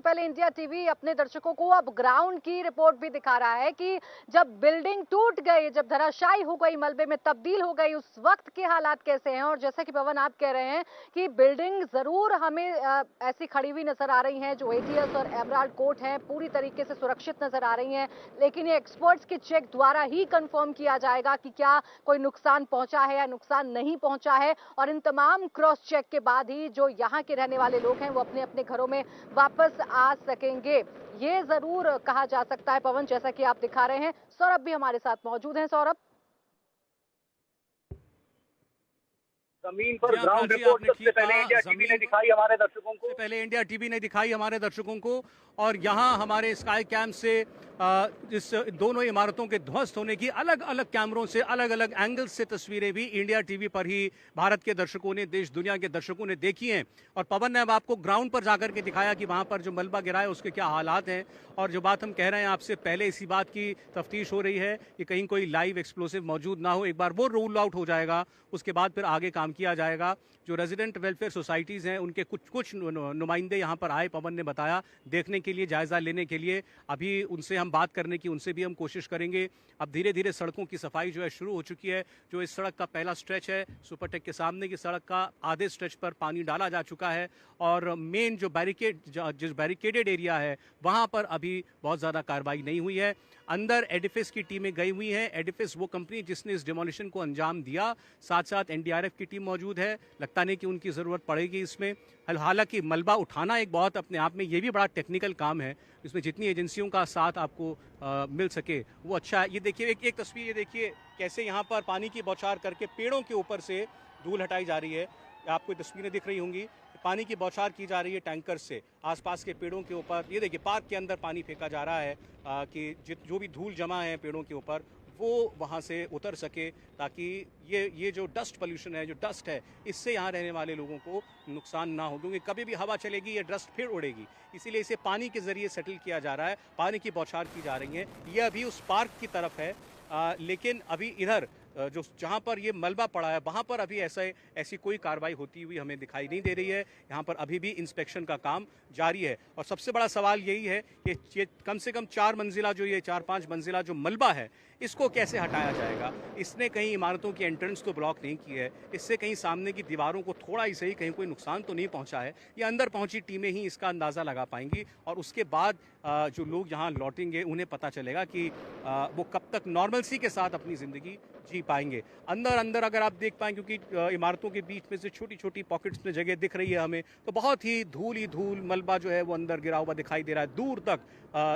सबसे पहले India TV अपने दर्शकों को अब ग्राउंड की रिपोर्ट भी दिखा रहा है कि जब बिल्डिंग टूट गई, जब धराशायी हो गई, मलबे में तब्दील हो गई, उस वक्त के हालात कैसे हैं। और जैसा कि पवन आप कह रहे हैं कि बिल्डिंग जरूर हमें ऐसी खड़ी हुई नजर आ रही हैं, जो एटीएस और एमराल्ड कोर्ट हैं पूरी तरीके से सुरक्षित नजर आ रही हैं, लेकिन ये एक्सपर्ट्स के चेक द्वारा ही कंफर्म किया जाएगा कि क्या कोई नुकसान पहुंचा है या नुकसान नहीं पहुंचा है। और इन तमाम क्रॉस चेक के बाद ही जो यहाँ के रहने वाले लोग हैं वो अपने अपने घरों में वापस आ सकेंगे। ये जरूर कहा जा सकता है पवन, जैसा कि आप दिखा रहे हैं। सौरभ भी हमारे साथ मौजूद हैं। सौरभ, जमीन पर ग्राउंड रिपोर्ट सबसे पहले इंडिया टीवी ने दिखाई हमारे दर्शकों को। और यहाँ हमारे स्काई कैम से इस दोनों इमारतों के ध्वस्त होने की अलग अलग कैमरों से, अलग अलग एंगल्स से तस्वीरें भी इंडिया टीवी पर ही भारत के दर्शकों ने, देश दुनिया के दर्शकों ने देखी हैं। और पवन ने अब आपको ग्राउंड पर जाकर के दिखाया कि वहाँ पर जो मलबा गिरा है उसके क्या हालात हैं। और जो बात हम कह रहे हैं आपसे पहले, इसी बात की तफ्तीश हो रही है कि कहीं कोई लाइव एक्सप्लोसिव मौजूद ना हो। एक बार वो रूल आउट हो जाएगा, उसके बाद फिर आगे काम किया जाएगा। जो रेजिडेंट वेलफेयर सोसाइटीज़ हैं उनके कुछ नुमाइंदे यहाँ पर आए, पवन ने बताया, देखने के लिए, जायज़ा लेने के लिए। अभी उनसे हम बात करने की, उनसे भी हम कोशिश करेंगे। अब धीरे धीरे सड़कों की सफाई जो है शुरू हो चुकी है। जो इस सड़क का पहला स्ट्रेच है, सुपरटेक के सामने की सड़क का आधे स्ट्रेच पर पानी डाला जा चुका है। और मेन जो जिस बैरिकेडेड एरिया है वहाँ पर अभी बहुत ज़्यादा कार्रवाई नहीं हुई है। अंदर एडिफिस की टीमें गई हुई हैं। एडिफिस वो कंपनी जिसने इस डिमोलिशन को अंजाम दिया, साथ साथ एनडीआरएफ की टीम मौजूद है। लगता नहीं कि उनकी ज़रूरत पड़ेगी इसमें। हालांकि मलबा उठाना एक बहुत अपने आप में ये भी बड़ा टेक्निकल काम है। इसमें जितनी एजेंसियों का साथ आपको मिल सके वो अच्छा है। ये देखिए, एक तस्वीर ये देखिए कैसे यहाँ पर पानी की बौछार करके पेड़ों के ऊपर से धूल हटाई जा रही है। आपको तस्वीरें दिख रही होंगी, पानी की बौछार की जा रही है टैंकर से आसपास के पेड़ों के ऊपर। ये देखिए, पार्क के अंदर पानी फेंका जा रहा है कि जो भी धूल जमा है पेड़ों के ऊपर वो वहाँ से उतर सके, ताकि ये जो डस्ट पोल्यूशन है, जो डस्ट है, इससे यहाँ रहने वाले लोगों को नुकसान ना हो। क्योंकि कभी भी हवा चलेगी ये डस्ट फिर उड़ेगी, इसीलिए इसे पानी के ज़रिए सेटल किया जा रहा है। पानी की बौछार की जा रही है। ये अभी उस पार्क की तरफ है, लेकिन अभी इधर जो जहाँ पर ये मलबा पड़ा है वहाँ पर अभी ऐसी कोई कार्रवाई होती हुई हमें दिखाई नहीं दे रही है। यहाँ पर अभी भी इंस्पेक्शन का काम जारी है। और सबसे बड़ा सवाल यही है कि ये कम से कम 4 मंजिला जो ये 4-5 मंजिला जो मलबा है, इसको कैसे हटाया जाएगा। इसने कहीं इमारतों की एंट्रेंस तो ब्लॉक नहीं की है, इससे कहीं सामने की दीवारों को थोड़ा ही सही कहीं कोई नुकसान तो नहीं पहुंचा है। ये अंदर पहुंची टीमें ही इसका अंदाज़ा लगा पाएंगी। और उसके बाद जो लोग यहाँ लौटेंगे उन्हें पता चलेगा कि वो कब तक नॉर्मलसी के साथ अपनी ज़िंदगी जी पाएंगे। अंदर अगर आप देख पाएं, क्योंकि इमारतों के बीच में से छोटी छोटी पॉकेट्स में जगह दिख रही है हमें, तो बहुत ही धूल मलबा जो है वो अंदर गिरा हुआ दिखाई दे रहा है, दूर तक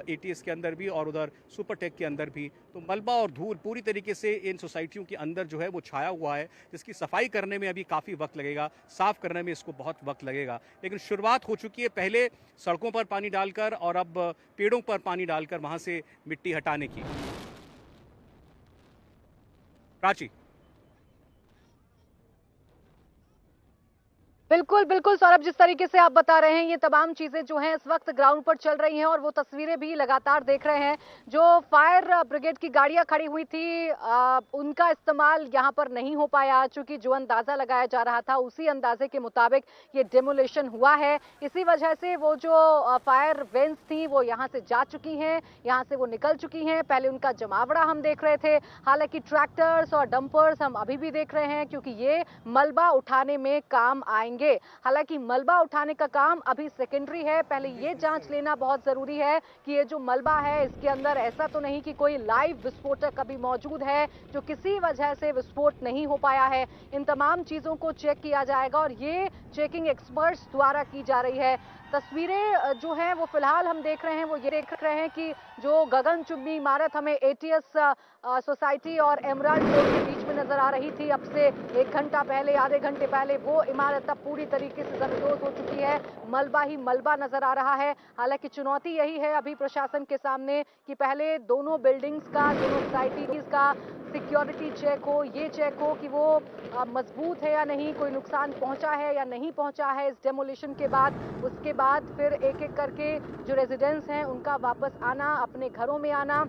एटीएस के अंदर भी और उधर सुपरटेक के अंदर भी। तो मलबा और धूल पूरी तरीके से इन सोसाइटियों के अंदर जो है वो छाया हुआ है, जिसकी सफाई करने में अभी काफ़ी वक्त लगेगा, साफ करने में इसको बहुत वक्त लगेगा। लेकिन शुरुआत हो चुकी है, पहले सड़कों पर पानी डालकर और अब पेड़ों पर पानी डालकर वहाँ से मिट्टी हटाने की। प्राची। बिल्कुल बिल्कुल सौरभ, जिस तरीके से आप बता रहे हैं ये तमाम चीजें जो हैं इस वक्त ग्राउंड पर चल रही हैं और वो तस्वीरें भी लगातार देख रहे हैं। जो फायर ब्रिगेड की गाड़ियां खड़ी हुई थी उनका इस्तेमाल यहां पर नहीं हो पाया, चूंकि जो अंदाजा लगाया जा रहा था उसी अंदाजे के मुताबिक ये डेमोलिशन हुआ है। इसी वजह से वो जो फायर वेंस थी वो यहां से जा चुकी हैं, यहां से वो निकल चुकी हैं। पहले उनका जमावड़ा हम देख रहे थे, हालांकि ट्रैक्टर्स और डंपर्स हम अभी भी देख रहे हैं, क्योंकि ये मलबा उठाने में काम आएंगे। हालांकि मलबा उठाने का काम अभी सेकेंडरी है, पहले ये जांच लेना बहुत जरूरी है कि ये जो मलबा है इसके अंदर ऐसा तो नहीं कि कोई लाइव विस्फोटक अभी मौजूद है जो किसी वजह से विस्फोट नहीं हो पाया है। इन तमाम चीजों को चेक किया जाएगा और ये चेकिंग एक्सपर्ट्स द्वारा की जा रही है। तस्वीरें जो हैं वो फिलहाल हम देख रहे हैं, वो ये देख रहे हैं कि जो गगनचुंबी इमारत हमें एटीएस सोसाइटी और एमराल्ड कोर्ट के बीच में नजर आ रही थी अब से 1 घंटा पहले, आधे घंटे पहले, वो इमारत अब पूरी तरीके से जमींदोज हो चुकी है। मलबा ही मलबा नजर आ रहा है। हालांकि चुनौती यही है अभी प्रशासन के सामने कि पहले दोनों बिल्डिंग्स का, दोनों सोसाइटीज का सिक्योरिटी चेक हो, ये चेक हो कि वो मजबूत है या नहीं, कोई नुकसान पहुंचा है या नहीं पहुंचा है इस डेमोलिशन के बाद। उसके बाद फिर एक एक करके जो रेजिडेंट्स हैं उनका वापस आना, अपने घरों में आना,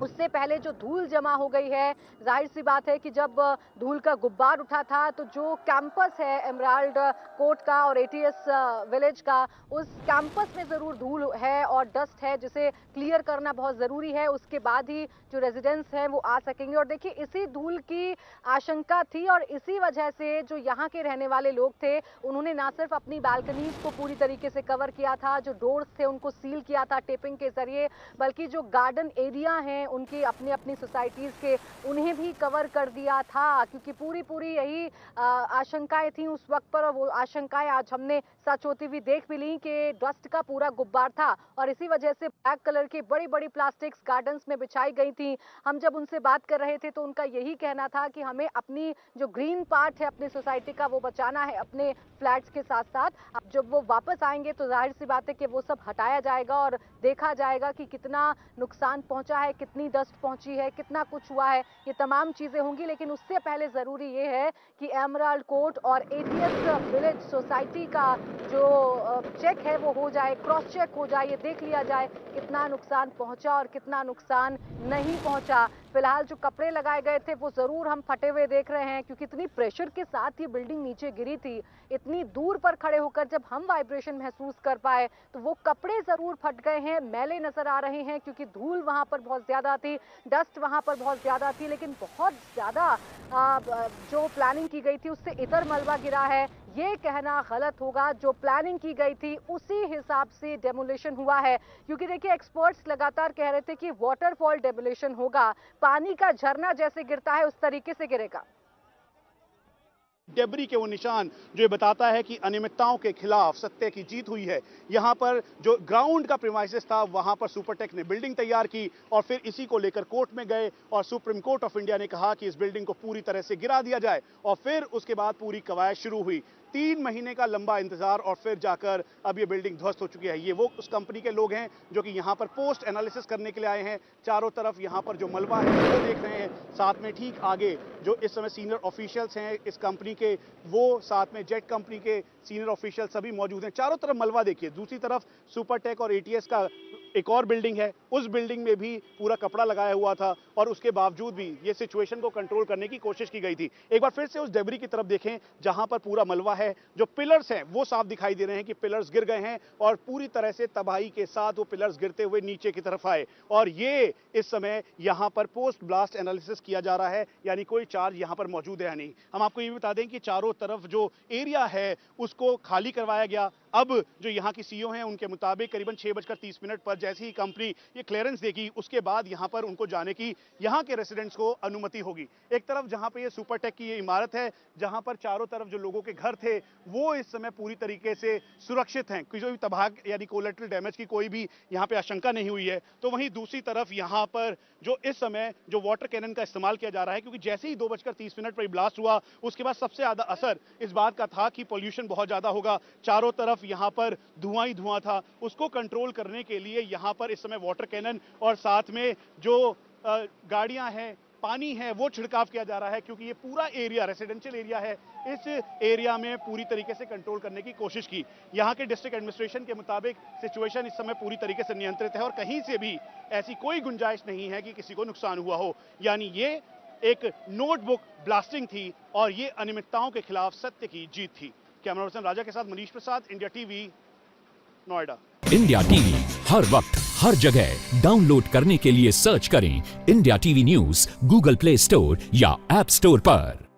उससे पहले जो धूल जमा हो गई है, जाहिर सी बात है कि जब धूल का गुब्बार उठा था तो जो कैंपस है एमराल्ड कोर्ट का और एटीएस विलेज का, उस कैंपस में ज़रूर धूल है और डस्ट है जिसे क्लियर करना बहुत ज़रूरी है। उसके बाद ही जो रेजिडेंट्स हैं वो आ सकेंगे। और देखिए, इसी धूल की आशंका थी और इसी वजह से जो यहाँ के रहने वाले लोग थे उन्होंने ना सिर्फ अपनी बालकनीज को पूरी तरीके से कवर किया था, जो डोर्स थे उनको सील किया था टेपिंग के जरिए, बल्कि जो गार्डन एरिया हैं उनकी अपनी अपनी सोसाइटीज़ के, उन्हें भी कवर कर दिया था, क्योंकि पूरी यही आशंकाएं थी उस वक्त पर। और वो आशंकाएं आज हमने सच होती हुई देख भी ली कि डस्ट का पूरा गुब्बार था और इसी वजह से ब्लैक कलर की बड़ी बड़ी प्लास्टिक्स गार्डन्स में बिछाई गई थी। हम जब उनसे बात कर रहे थे तो उनका यही कहना था कि हमें अपनी जो ग्रीन पार्ट है अपनी सोसाइटी का वो बचाना है अपने फ्लैट्स के साथ साथ। अब जब वो वापस आएंगे तो जाहिर सी बात है कि वो सब हटाया जाएगा और देखा जाएगा कि कितना नुकसान पहुंचा है, कितनी डस्ट पहुंची है, कितना कुछ हुआ है, ये तमाम चीजें होंगी। लेकिन उससे पहले जरूरी ये है कि एमराल्ड कोर्ट और एटीएस विलेज सोसाइटी का जो चेक है वो हो जाए, क्रॉस चेक हो जाए, ये देख लिया जाए कितना नुकसान पहुंचा और कितना नुकसान नहीं पहुंचा। फिलहाल जो कपड़े लगाए गए थे वो जरूर हम फटे हुए देख रहे हैं, क्योंकि इतनी प्रेशर के साथ ये बिल्डिंग नीचे गिरी थी। इतनी दूर पर खड़े होकर जब हम वाइब्रेशन महसूस कर पाए तो वो कपड़े जरूर फट गए हैं, मैले नजर आ रहे हैं, क्योंकि धूल वहां पर बहुत ज्यादा थी, डस्ट वहां पर बहुत ज्यादा थी। लेकिन बहुत ज्यादा जो प्लानिंग की गई थी उससे इतर मलबा गिरा है, ये कहना गलत होगा। जो प्लानिंग की गई थी उसी हिसाब से डेमोलिशन हुआ है, क्योंकि देखिए एक्सपर्ट्स लगातार कह रहे थे कि वाटरफॉल डेमोलिशन होगा, पानी का झरना जैसे गिरता है उस तरीके से गिरेगा। डेबरी के वो निशान जो ये बताता है कि अनियमितताओं के खिलाफ सत्य की जीत हुई है। यहाँ पर जो ग्राउंड का प्रीमाइसेस था वहाँ पर सुपरटेक ने बिल्डिंग तैयार की और फिर इसी को लेकर कोर्ट में गए और सुप्रीम कोर्ट ऑफ इंडिया ने कहा कि इस बिल्डिंग को पूरी तरह से गिरा दिया जाए और फिर उसके बाद पूरी कवायद शुरू हुई। 3 महीने का लंबा इंतजार और फिर जाकर अब ये बिल्डिंग ध्वस्त हो चुकी है। ये वो उस कंपनी के लोग हैं जो कि यहाँ पर पोस्ट एनालिसिस करने के लिए आए हैं। चारों तरफ यहाँ पर जो मलबा है वो देख रहे हैं, साथ में ठीक आगे जो इस समय सीनियर ऑफिशियल्स हैं इस कंपनी के, वो साथ में जेट कंपनी के सीनियर ऑफिशियल सभी मौजूद हैं। चारों तरफ मलबा देखिए, दूसरी तरफ सुपरटेक और एटीएस का एक और बिल्डिंग है, उस बिल्डिंग में भी पूरा कपड़ा लगाया हुआ था और उसके बावजूद भी ये सिचुएशन को कंट्रोल करने की कोशिश की गई थी। एक बार फिर से उस डेबरी की तरफ देखें जहां पर पूरा मलबा है, जो पिलर्स हैं वो साफ दिखाई दे रहे हैं कि पिलर्स गिर गए हैं और पूरी तरह से तबाही के साथ वो पिलर्स गिरते हुए नीचे की तरफ आए। और ये इस समय यहां पर पोस्ट ब्लास्ट एनालिसिस किया जा रहा है, यानी कोई चार्ज यहां पर मौजूद है या नहीं। हम आपको ये भी बता दें कि चारों तरफ जो एरिया है उसको खाली करवाया गया। अब जो यहाँ की सीईओ हैं उनके मुताबिक करीबन 6:30 पर जैसे ही कंपनी ये क्लियरेंस देगी उसके बाद यहाँ पर उनको जाने की यहाँ के रेसिडेंट्स को अनुमति होगी। एक तरफ जहाँ पे ये सुपरटेक की ये इमारत है जहाँ पर चारों तरफ जो लोगों के घर थे वो इस समय पूरी तरीके से सुरक्षित हैं, कोई भी तबाह यानी कोलेटरल डैमेज की कोई भी यहाँ पे आशंका नहीं हुई है। तो वहीं दूसरी तरफ यहाँ पर जो इस समय जो वाटर कैनन का इस्तेमाल किया जा रहा है, क्योंकि जैसे ही 2:30 पर ब्लास्ट हुआ उसके बाद सबसे ज्यादा असर इस बात का था कि पॉल्यूशन बहुत ज्यादा होगा, चारों तरफ यहाँ पर धुआं ही धुआं था। उसको कंट्रोल करने के लिए यहाँ पर इस समय वाटर कैनन और साथ में जो गाड़ियां हैं, पानी है, वो छिड़काव किया जा रहा है, क्योंकि ये पूरा एरिया रेसिडेंशियल एरिया है। इस एरिया में पूरी तरीके से कंट्रोल करने की कोशिश की। यहाँ के डिस्ट्रिक्ट एडमिनिस्ट्रेशन के मुताबिक सिचुएशन इस समय पूरी तरीके से नियंत्रित है और कहीं से भी ऐसी कोई गुंजाइश नहीं है कि किसी को नुकसान हुआ हो। यानी ये एक नोटबुक ब्लास्टिंग थी और ये अनियमितताओं के खिलाफ सत्य की जीत थी। कैमरा पर्सन राजा के साथ Manish Prasad, India TV, Noida. India TV हर वक्त हर जगह डाउनलोड करने के लिए सर्च करें India TV news Google Play Store या ऐप स्टोर पर।